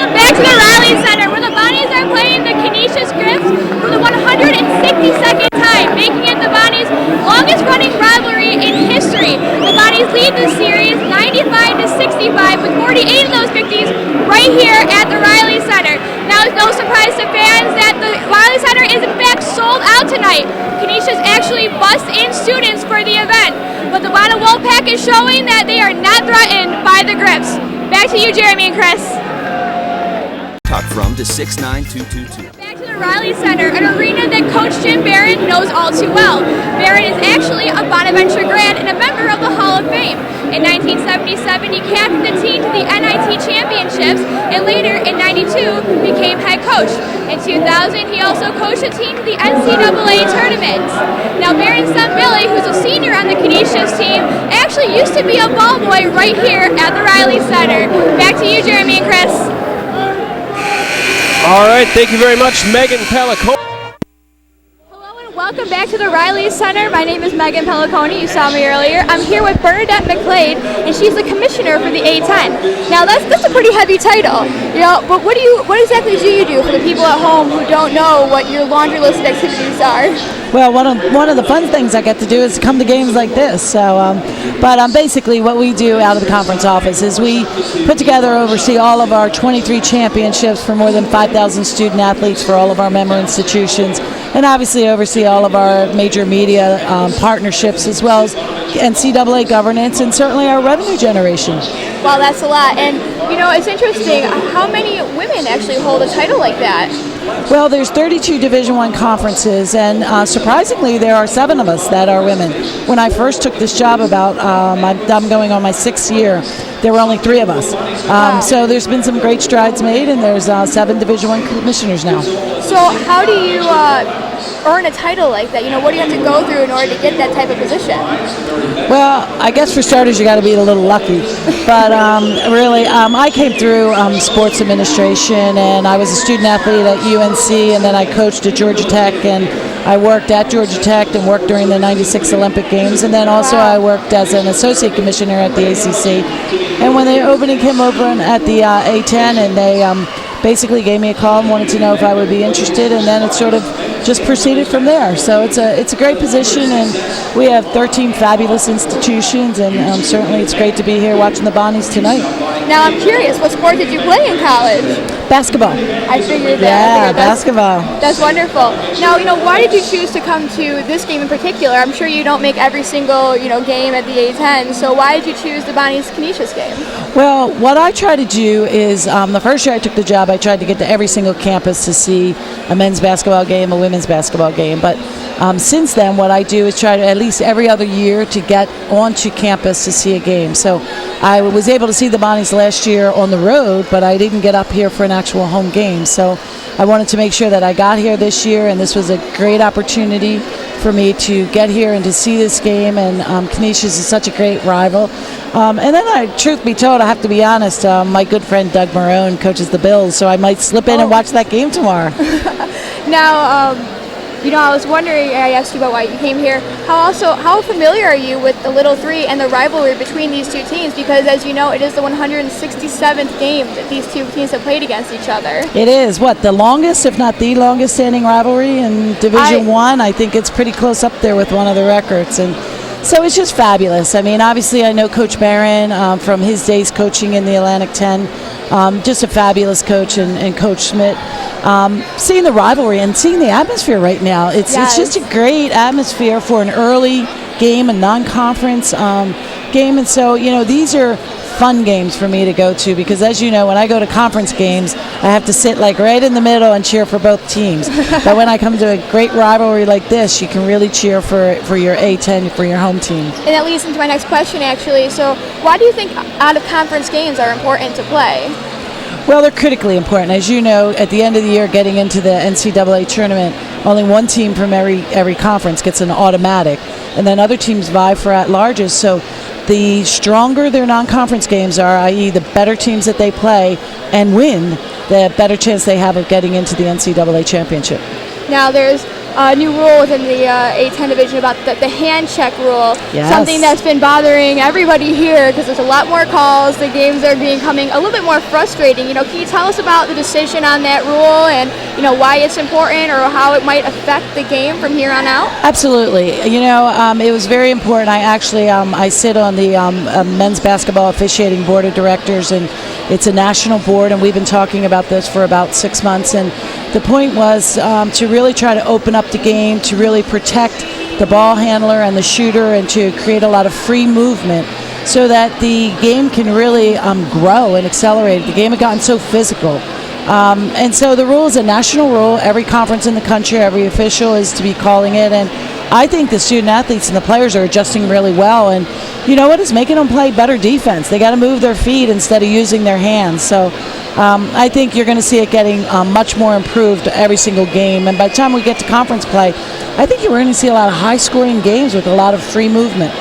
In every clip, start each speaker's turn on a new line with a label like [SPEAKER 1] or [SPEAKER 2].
[SPEAKER 1] Welcome back to the Riley Center, where the Bonnies are playing the Canisius Griffs for the 162nd time, making it the Bonnies' longest-running rivalry in history. The Bonnies lead the series 95-65, with 48 of those victories right here at the Riley Center. Now, it's no surprise to fans that the Riley Center is in fact sold out tonight. Canisius actually bussed in students for the event, but the Bonnie Wolfpack is showing that they are not threatened by the Griffs. Back to you, Jeremy and Chris.
[SPEAKER 2] Talk from to 69222.
[SPEAKER 1] Back to the Riley Center, an arena that Coach Jim Barron knows all too well. Barron is actually a Bonaventure grad and a member of the Hall of Fame. In 1977, he captained the team to the NIT championships, and later in '92 became head coach. In 2000, he also coached a team to the NCAA tournament. Now, Barron's son Billy, who's a senior on the Canisius team, actually used to be a ball boy right here at the Riley Center. Back to you, Jeremy and Chris.
[SPEAKER 3] All right, thank you very much, Megan Pellicone.
[SPEAKER 1] Hello and welcome back to the Riley Center. My name is Megan Pellicone. You saw me earlier. I'm here with Bernadette McGlade, and she's the commissioner for the A10. Now that's a pretty heavy title, you know. But what exactly do you do for the people at home who don't know what your laundry list of activities are?
[SPEAKER 4] Well, one of the fun things I get to do is come to games like this. So, basically what we do out of the conference office is we put together, oversee all of our 23 championships for more than 5,000 student athletes for all of our member institutions, and obviously oversee all of our major media partnerships, as well as NCAA governance, and certainly our revenue generation.
[SPEAKER 1] Wow, that's a lot. And, you know, it's interesting. How many women actually hold a title like that?
[SPEAKER 4] Well, there's 32 Division I conferences, and surprisingly, there are 7 of us that are women. When I first took this job I'm going on my 6th year, there were only 3 of us. So there's been some great strides made, and there's 7 Division I commissioners now.
[SPEAKER 1] So how do you earn a title like that? You know, what do you have to go through in order to get that type of position?
[SPEAKER 4] Well, I guess for starters, you got to be a little lucky. But really, I came through sports administration, and I was a student athlete at UNC, and then I coached at Georgia Tech, and I worked at Georgia Tech and worked during the '96 Olympic Games, and then also I worked as an associate commissioner at the ACC. And when the opening came over at the A10, and they basically gave me a call and wanted to know if I would be interested, and then it sort of just proceeded from there. So it's a great position, and we have 13 fabulous institutions, and certainly it's great to be here watching the Bonnies tonight.
[SPEAKER 1] Now I'm curious, what sport did you play in college?
[SPEAKER 4] Basketball.
[SPEAKER 1] I figured that.
[SPEAKER 4] Yeah, basketball.
[SPEAKER 1] That's wonderful. Now, you know, why did you choose to come to this game in particular? I'm sure you don't make every single, game at the A10, so why did you choose the Bonnies Canisius game?
[SPEAKER 4] Well, what I try to do is, the first year I took the job, I tried to get to every single campus to see a men's basketball game, a women's basketball game. But since then, what I do is try to at least every other year to get onto campus to see a game. So I was able to see the Bonnies last year on the road, but I didn't get up here for an actual home game. So I wanted to make sure that I got here this year, and this was a great opportunity for me to get here and to see this game. And Canisius is such a great rival. And then, truth be told, I have to be honest, my good friend Doug Marone coaches the Bills, so I might slip in and watch that game tomorrow.
[SPEAKER 1] Now, I was wondering, I asked you about why you came here. How familiar are you with the Little Three and the rivalry between these two teams? Because, as you know, it is the 167th game that these two teams have played against each other.
[SPEAKER 4] It is, the longest, if not the longest standing rivalry in Division I? I think it's pretty close up there with one of the records. And so it's just fabulous. I mean, obviously, I know Coach Barron from his days coaching in the Atlantic 10. Just a fabulous coach, and Coach Schmidt. Seeing the rivalry and seeing the atmosphere right now, it's just a great atmosphere for an early game, a non-conference game. And so, these are fun games for me to go to, because as you know, when I go to conference games, I have to sit right in the middle and cheer for both teams. But when I come to a great rivalry like this, you can really cheer for your A10, for your home team.
[SPEAKER 1] And that leads into my next question, actually. So why do you think out-of-conference games are important to play?
[SPEAKER 4] Well, they're critically important. As you know, at the end of the year, getting into the NCAA tournament, only one team from every conference gets an automatic, and then other teams vie for at-larges. So the stronger their non-conference games are, i.e. the better teams that they play and win, the better chance they have of getting into the NCAA championship.
[SPEAKER 1] Now, there's new rule within the A10 division about the hand check rule.
[SPEAKER 4] Yes.
[SPEAKER 1] Something that's been bothering everybody here because there's a lot more calls. The games are becoming a little bit more frustrating. You know, can you tell us about the decision on that rule and, you know, why it's important or how it might affect the game from here on out?
[SPEAKER 4] Absolutely. You know, it was very important. I actually I sit on the men's basketball officiating board of directors, and it's a national board, and we've been talking about this for about 6 months. And the point was to really try to open up the game, to really protect the ball handler and the shooter, and to create a lot of free movement so that the game can really grow and accelerate. The game had gotten so physical. And so the rule is a national rule. Every conference in the country, every official is to be calling it. And I think the student athletes and the players are adjusting really well. And you know what? It's making them play better defense. They got to move their feet instead of using their hands. So I think you're going to see it getting much more improved every single game. And by the time we get to conference play, I think you're going to see a lot of high-scoring games with a lot of free movement.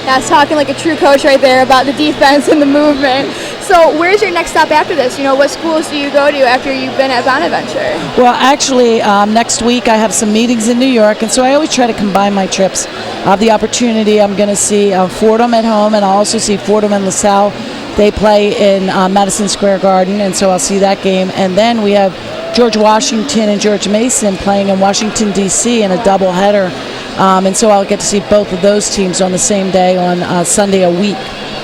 [SPEAKER 1] That's talking like a true coach right there about the defense and the movement. So where's your next stop after this? You know, what schools do you go to after you've been at Bonaventure?
[SPEAKER 4] Well, actually, next week I have some meetings in New York, and so I always try to combine my trips. I have the opportunity. I'm going to see Fordham at home, and I'll also see Fordham and LaSalle. They play in Madison Square Garden, and so I'll see that game. And then we have George Washington and George Mason playing in Washington, D.C. in a doubleheader. And so I'll get to see both of those teams on the same day on Sunday a week.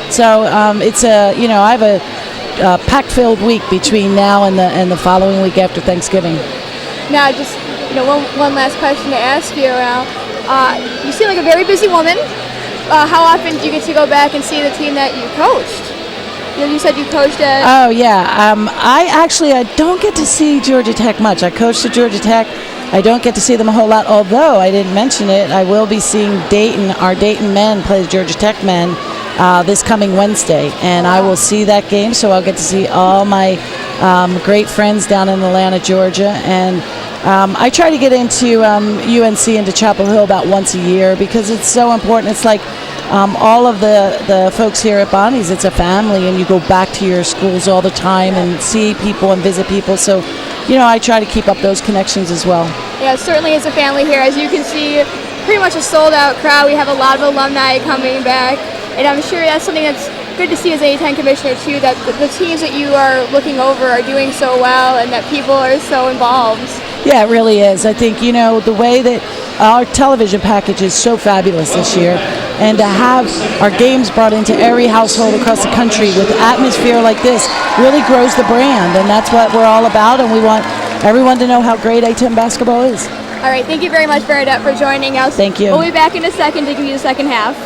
[SPEAKER 4] So it's I have a pack-filled week between now and the following week after Thanksgiving.
[SPEAKER 1] Now, just one last question to ask you. You seem like a very busy woman. How often do you get to go back and see the team that you coached? You said you coached at...
[SPEAKER 4] Oh, yeah. I don't get to see Georgia Tech much. I coached at Georgia Tech. I don't get to see them a whole lot, although I didn't mention it. I will be seeing Dayton. Our Dayton men play the Georgia Tech men this coming Wednesday, and I will see that game, so I'll get to see all my great friends down in Atlanta, Georgia. And I try to get into UNC, into Chapel Hill about once a year because it's so important. It's like all of the folks here at Bonnie's, it's a family, and you go back to your schools all the time and see people and visit people. So, I try to keep up those connections as well.
[SPEAKER 1] Yeah, it certainly is a family here. As you can see, pretty much a sold-out crowd. We have a lot of alumni coming back, and I'm sure that's something that's good to see as A10 Commissioner, too, that the teams that you are looking over are doing so well and that people are so involved.
[SPEAKER 4] Yeah, it really is. I think, the way that our television package is so fabulous this year, and to have our games brought into every household across the country with atmosphere like this really grows the brand, and that's what we're all about, and we want everyone to know how great A10 basketball is.
[SPEAKER 1] All right, thank you very much, Bernadette, for joining us.
[SPEAKER 4] Thank you.
[SPEAKER 1] We'll be back in a second to give you the second half.